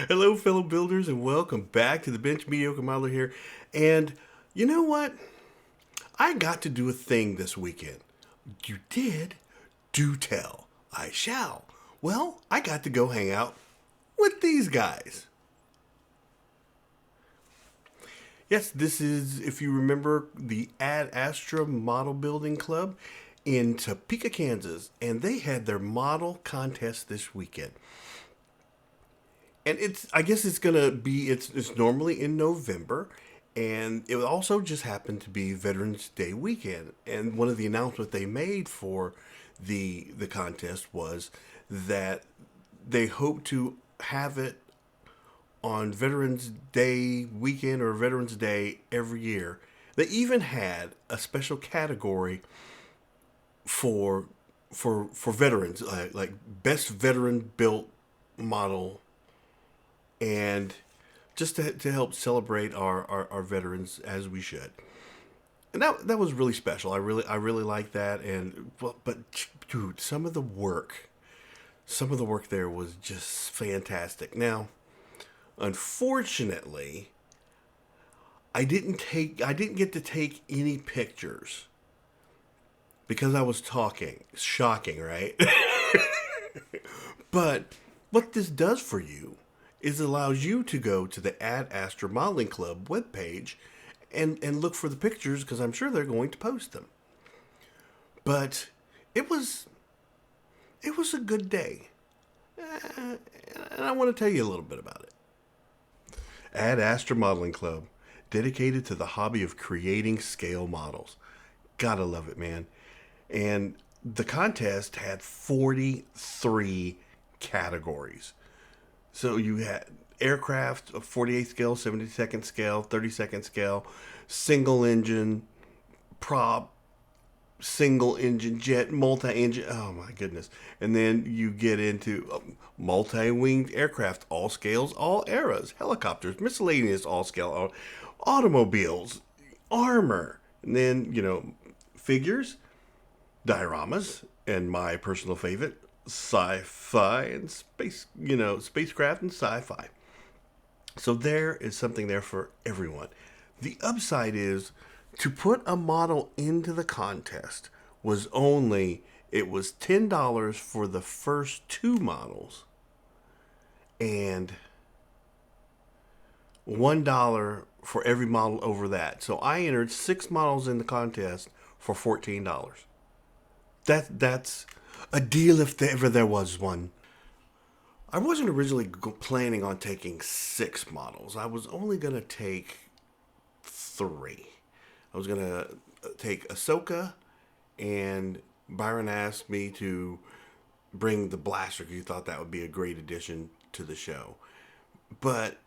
Hello, fellow builders, and welcome back to the Bench Mediocre Modeler here. And you know what? I got to do a thing this weekend. You did? Do tell. I shall. Well, I got to go hang out with these guys. Yes, this is, if you remember, the Ad Astra Model Building Club in Topeka, Kansas, and they had their model contest this weekend. And I guess it's gonna be it's normally in November, and it also just happened to be Veterans Day weekend. And one of the announcements they made for the contest was that they hope to have it on Veterans Day weekend or Veterans Day every year. They even had a special category for for veterans, like best veteran built model, and just to help celebrate our veterans as we should. And that was really special. I really like that. And but dude, some of the work there was just fantastic. Now, unfortunately, I didn't get to take any pictures because I was talking. Shocking, right? But what this does for you is it allows you to go to the Ad Astra Modeling Club webpage and look for the pictures because I'm sure they're going to post them. But it was it was a good day, and I want to tell you a little bit about it. Ad Astra Modeling Club, dedicated to the hobby of creating scale models. Gotta love it, man. And the contest had 43 categories. So you had aircraft, a 48 scale, 72nd scale, 32nd scale, single engine, prop, single engine jet, multi engine. Oh my goodness. And then you get into multi winged aircraft, all scales, all eras, helicopters, miscellaneous, all scale, automobiles, armor. And then, figures, dioramas, and my personal favorite, sci-fi and space, spacecraft and sci-fi. So there is something there for everyone. The upside is to put a model into the contest was only it was $10 for the first two models and $1 for every model over that. So I entered six models in the contest for $14. That's a deal if ever there was one. I wasn't originally planning on taking six models. I was only gonna take three. I was gonna take Ahsoka, and Byron asked me to bring the blaster because he thought that would be a great addition to the show. But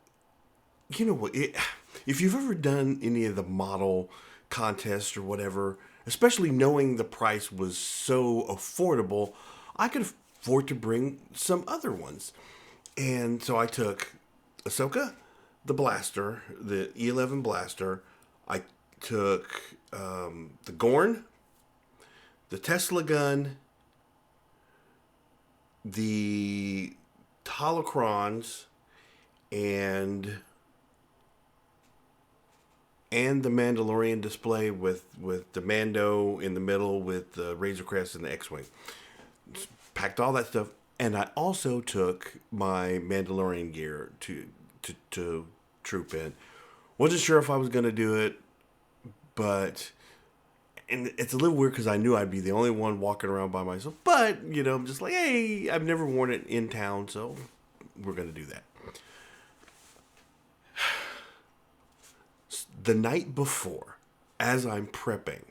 you know what? If you've ever done any of the model contests or whatever, especially knowing the price was so affordable, I could afford to bring some other ones. And so I took Ahsoka, the blaster, the E11 blaster. I took the Gorn, the Tesla gun, the holocrons, and the Mandalorian display with the Mando in the middle with the Razor Crest and the X-wing. Packed all that stuff, and I also took my Mandalorian gear to troop in. Wasn't sure if I was gonna do it, but and it's a little weird because I knew I'd be the only one walking around by myself. But I'm just like, hey, I've never worn it in town, so we're gonna do that. The night before, as I'm prepping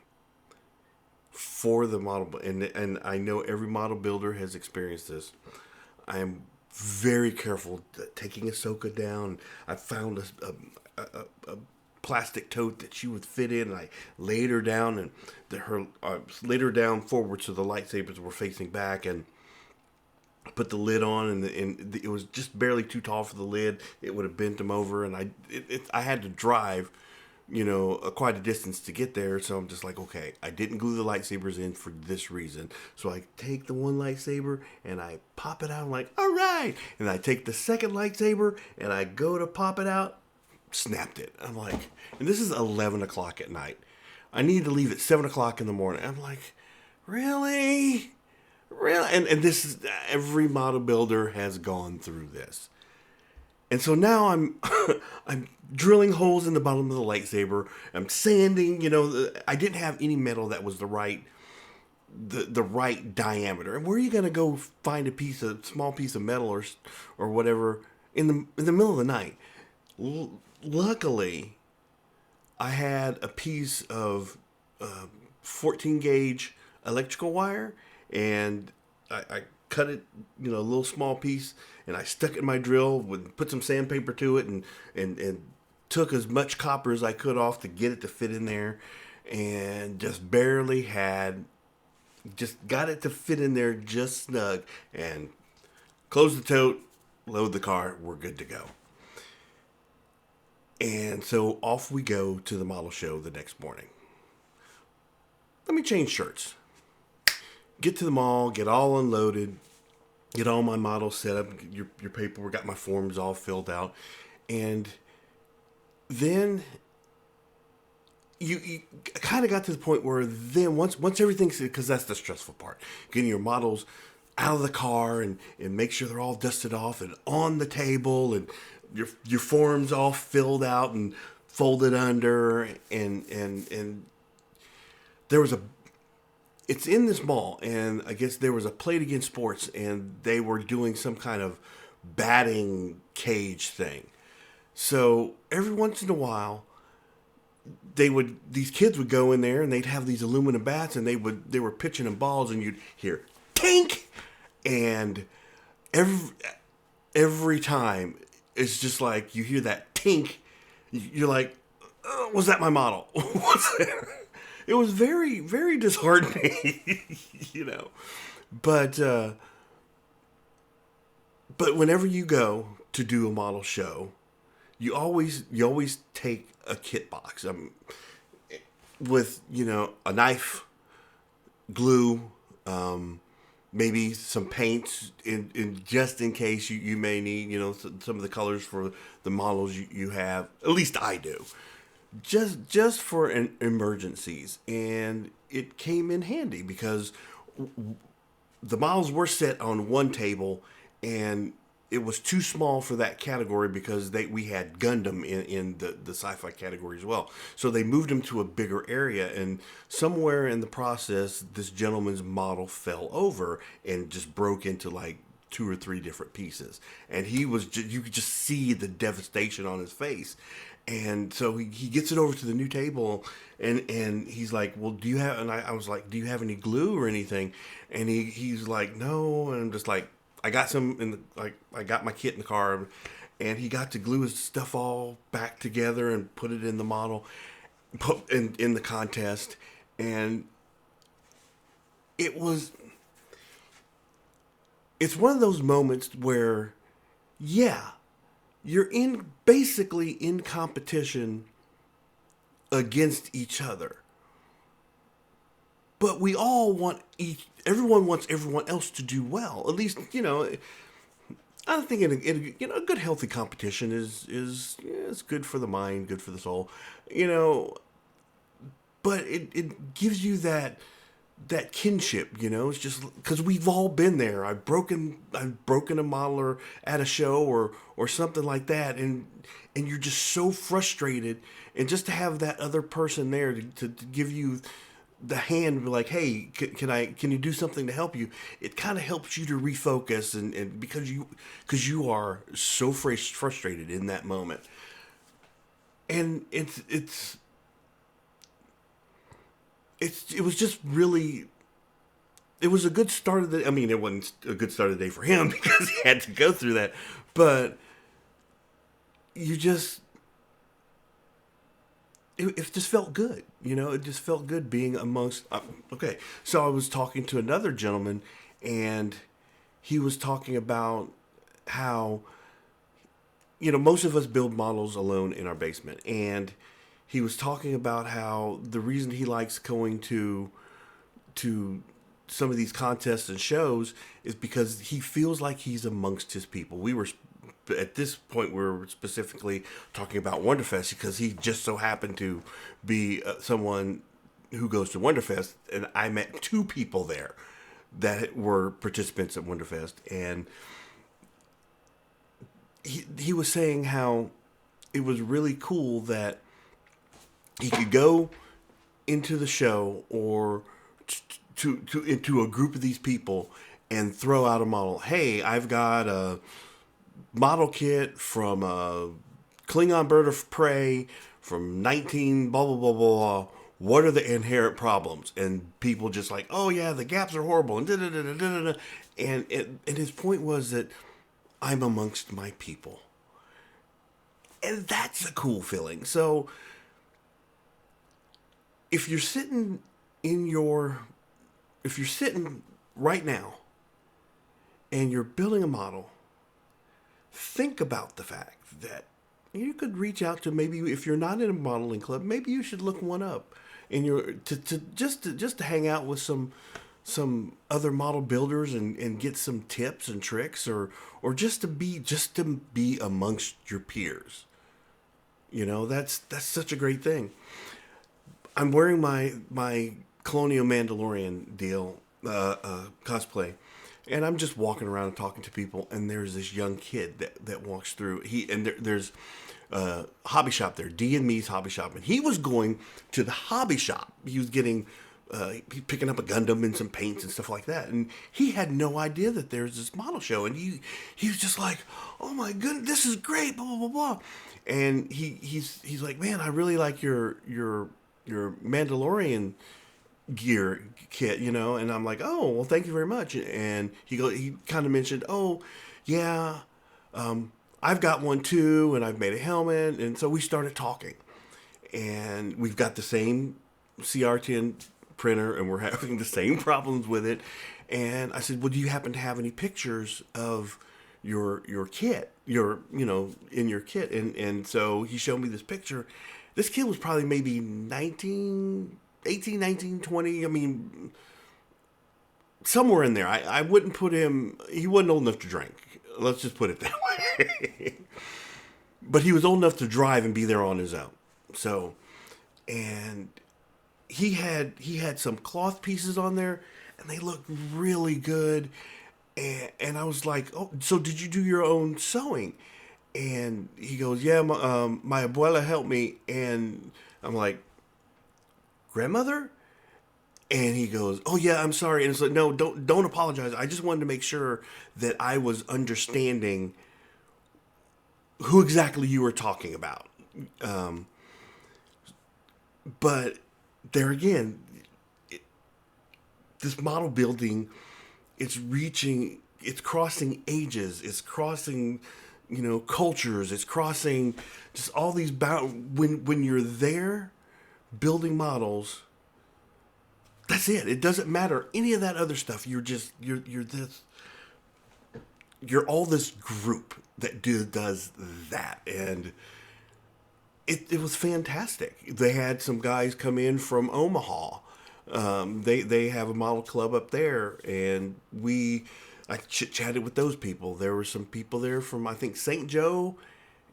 for the model, and I know every model builder has experienced this, I am very careful taking Ahsoka down. I found a plastic tote that she would fit in, and I laid her down and laid her down forward so the lightsabers were facing back, and put the lid on, and it was just barely too tall for the lid. It would have bent them over, and I had to drive quite a distance to get there. So I'm just like, okay, I didn't glue the lightsabers in for this reason. So I take the one lightsaber and I pop it out. I'm like, all right. And I take the second lightsaber and I go to pop it out, snapped it. I'm like, and this is 11 o'clock at night. I need to leave at 7 o'clock in the morning. I'm like, really? Really? And this is, every model builder has gone through this. And so now I'm I'm drilling holes in the bottom of the lightsaber. I'm sanding. I didn't have any metal that was the right diameter. And where are you gonna go find small piece of metal or whatever in the middle of the night? Luckily, I had a piece of 14 gauge electrical wire, and I cut it, a little small piece, and I stuck it in my drill, put some sandpaper to it, and took as much copper as I could off to get it to fit in there, and just got it to fit in there just snug, and close the tote, load the car, we're good to go. And so off we go to the model show the next morning. Let me change shirts. Get to the mall, get all unloaded, get all my models set up, your paperwork, got my forms all filled out. And then you kind of got to the point where then once everything's, because that's the stressful part, getting your models out of the car and make sure they're all dusted off and on the table, and your forms all filled out and folded under, and there was it's in this mall, and I guess there was a Play It Again Sports, and they were doing some kind of batting cage thing. So every once in a while, these kids would go in there and they'd have these aluminum bats, and they were pitching in balls, and you'd hear tink, and every time it's just like you hear that tink, you're like, oh, was that my model? What's that? It was very, very disheartening, But whenever you go to do a model show, you always take a kit box with a knife, glue, maybe some paints in just in case you may need some of the colors for the models you have. At least I do. Just for emergencies, and it came in handy because the models were set on one table, and it was too small for that category because we had Gundam in the sci-fi category as well. So they moved them to a bigger area, and somewhere in the process, this gentleman's model fell over and just broke into like 2 or 3 different pieces, and you could just see the devastation on his face. And so he gets it over to the new table, and he's like, well, do you have, and I was like, do you have any glue or anything? And he's like, no. And I'm just like, I got some I got my kit in the car, and he got to glue his stuff all back together and put it in the model, put in the contest. And it's one of those moments where, yeah, you're basically in competition against each other. But we all everyone wants everyone else to do well. At least, I think a good healthy competition is good for the mind, good for the soul, but it gives you that kinship, it's just because we've all been there. I've broken a model at a show or something like that, and you're just so frustrated, and just to have that other person there to give you the hand, be like, hey, can you do something to help you? It kind of helps you to refocus, and because you are so frustrated in that moment, and it was just really, it was a good start of the, I mean, it wasn't a good start of the day for him because he had to go through that, but it just felt good, it just felt good being amongst, okay, so I was talking to another gentleman, and he was talking about how, most of us build models alone in our basement, and he was talking about how the reason he likes going to some of these contests and shows is because he feels like he's amongst his people. We were at this point we were specifically talking about Wonderfest because he just so happened to be someone who goes to Wonderfest, and I met two people there that were participants at Wonderfest, and he was saying how it was really cool that he could go into the show or to into a group of these people and throw out a model. Hey, I've got a model kit from a Klingon bird of prey from 19 blah blah blah blah. What are the inherent problems? And people just like, oh yeah, the gaps are horrible and da da da da da da. And his point was that I'm amongst my people, and that's a cool feeling. So if you're sitting in your if you're sitting right now and you're building a model, think about the fact that you could reach out to, maybe if you're not in a modeling club, maybe you should look one up in your to hang out with some other model builders and get some tips and tricks, or just to be amongst your peers. You know, that's such a great thing. I'm wearing my Colonial Mandalorian deal cosplay, and I'm just walking around and talking to people, and there's this young kid that walks through. There's a hobby shop there, D and Me's hobby shop, and he was going to the hobby shop. He was getting picking up a Gundam and some paints and stuff like that, and he had no idea that there's this model show, and he was just like, oh my goodness, this is great, blah blah blah blah, and he's like, man, I really like your Mandalorian gear kit, you know. And I'm like, oh well, thank you very much. And he kind of mentioned, oh yeah, I've got one too, and I've made a helmet. And so we started talking, and we've got the same CR10 printer, and we're having the same problems with it. And I said, well, do you happen to have any pictures of your kit, in your kit? And so he showed me this picture. This kid was probably maybe 18, 19, 20. I mean, somewhere in there. I wouldn't put him, he wasn't old enough to drink. Let's just put it that way. But he was old enough to drive and be there on his own. So, and he had some cloth pieces on there, and they looked really good. And I was like, oh, so did you do your own sewing? And he goes, yeah, my abuela helped me. And I'm like, grandmother? And he goes, oh yeah, I'm sorry. And it's like, no, don't apologize. I just wanted to make sure that I was understanding who exactly you were talking about. But there again, this model building, it's crossing ages, it's crossing, cultures, it's crossing just all these when you're there building models, that's it. It doesn't matter any of that other stuff. You're all this group that does that, and it was fantastic. They had some guys come in from Omaha. They have a model club up there, and I chit-chatted with those people. There were some people there from, I think, St. Joe,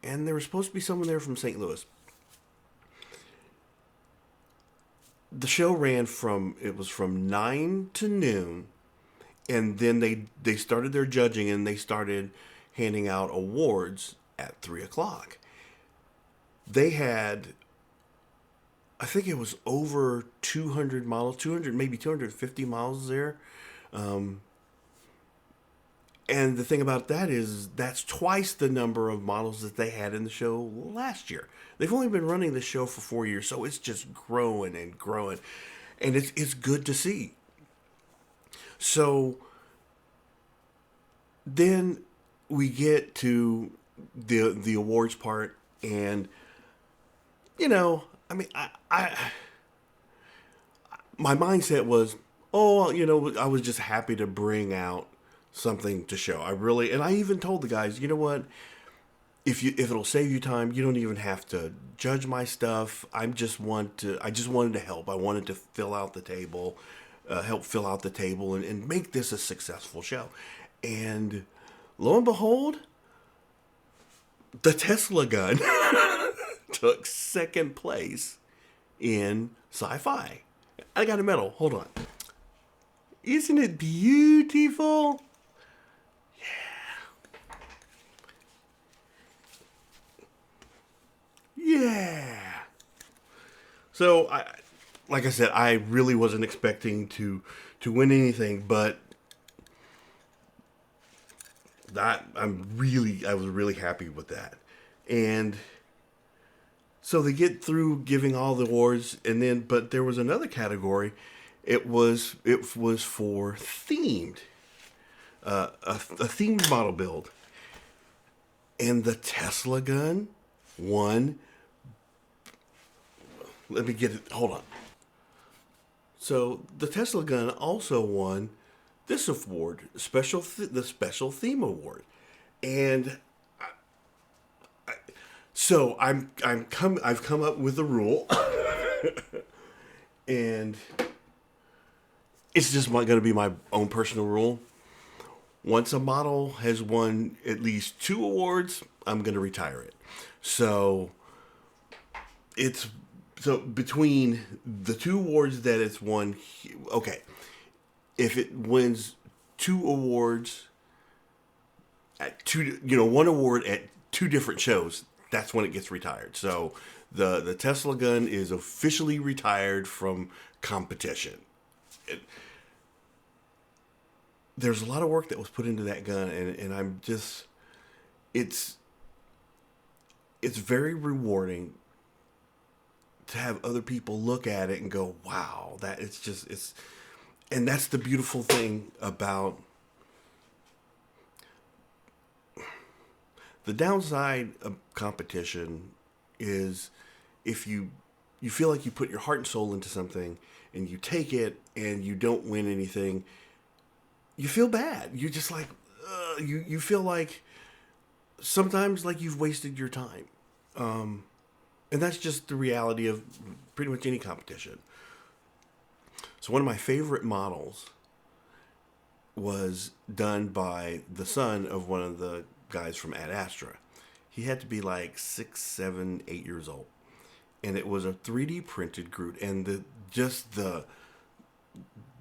and there was supposed to be someone there from St. Louis. The show ran from 9 to noon, and then they started their judging, and they started handing out awards at 3 o'clock. They had, I think it was over 200 models, 200, maybe 250 models there. And the thing about that is that's twice the number of models that they had in the show last year. They've only been running the show for 4 years, so it's just growing and growing. And it's good to see. So then we get to the awards part, and I mean, my mindset was, I was just happy to bring out something to show. And I even told the guys, you know what? if it'll save you time, you don't even have to judge my stuff. I just wanted to help. I wanted to fill out the table, help fill out the table, and make this a successful show. And lo and behold, the Tesla gun took second place in sci-fi. I got a medal. Hold on. Isn't it beautiful? Yeah. So like I said, I really wasn't expecting to win anything, but I was really happy with that. And so they get through giving all the awards, but there was another category. It was for themed, a themed model build, and the Tesla gun won. Let me get it. Hold on. So the Tesla gun also won this award, the special theme award, and so I've come up with a rule, and it's just going to be my own personal rule. Once a model has won at least 2 awards, I'm going to retire it. So between the 2 awards that it's won, okay, if it wins 2 awards at 1 award at 2 different shows, that's when it gets retired. So the Tesla gun is officially retired from competition. There's a lot of work that was put into that gun, and I'm just, it's very rewarding to have other people look at it and go, wow, and that's the beautiful thing about the downside of competition is if you feel like you put your heart and soul into something and you take it and you don't win anything, you feel bad. You're just like, you feel like sometimes like you've wasted your time. And that's just the reality of pretty much any competition. So one of my favorite models was done by the son of one of the guys from Ad Astra. He had to be like 6, 7, 8 years old. And it was a 3D printed Groot. And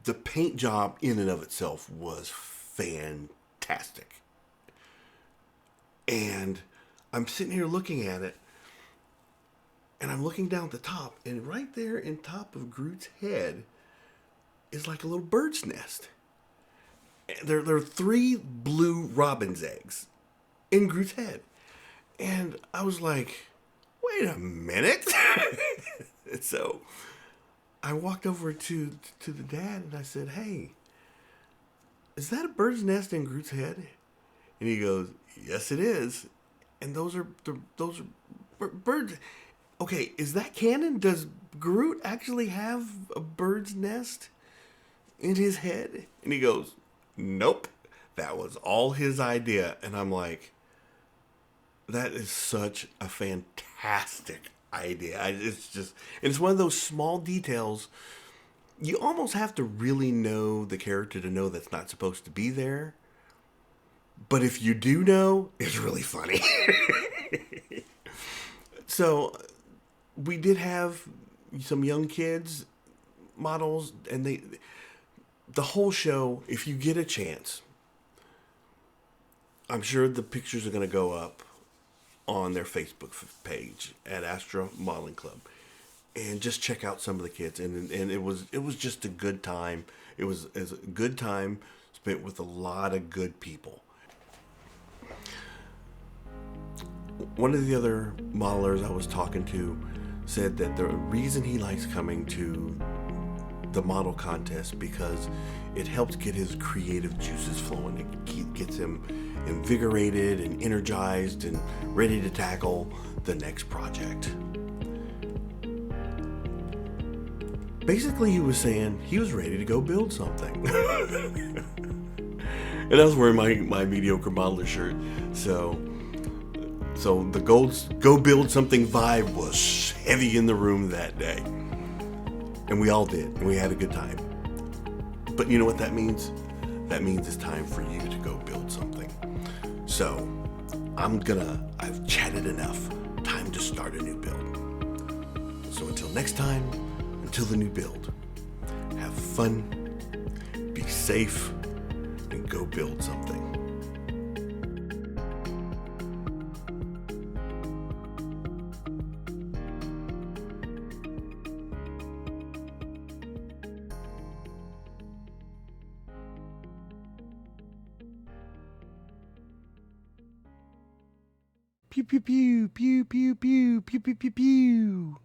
the paint job in and of itself was fantastic. And I'm sitting here looking at it, and I'm looking down at the top, and right there in top of Groot's head is like a little bird's nest. There are 3 blue robin's eggs in Groot's head. And I was like, wait a minute. So I walked over to the dad and I said, hey, is that a bird's nest in Groot's head? And he goes, yes, it is. And those are birds. Okay, is that canon? Does Groot actually have a bird's nest in his head? And he goes, nope, that was all his idea. And I'm like, that is such a fantastic idea. It's one of those small details. You almost have to really know the character to know that's not supposed to be there. But if you do know, it's really funny. So we did have some young kids models, and the whole show, if you get a chance, I'm sure the pictures are going to go up on their Facebook page, Ad Astra Modeling Club, and just check out some of the kids. And it was just a good time. It was a good time spent with a lot of good people. One of the other modelers I was talking to said that the reason he likes coming to the model contest because it helps get his creative juices flowing. It gets him invigorated and energized and ready to tackle the next project. Basically, he was saying he was ready to go build something. And I was wearing my mediocre modeler shirt. So So the Go Build Something vibe was heavy in the room that day. And we all did, and we had a good time. But you know what that means? That means it's time for you to go build something. So I've chatted enough. Time to start a new build. So until next time, until the new build, have fun, be safe, and go build something. Pew pew pew pew pew pew pew pew pew pew.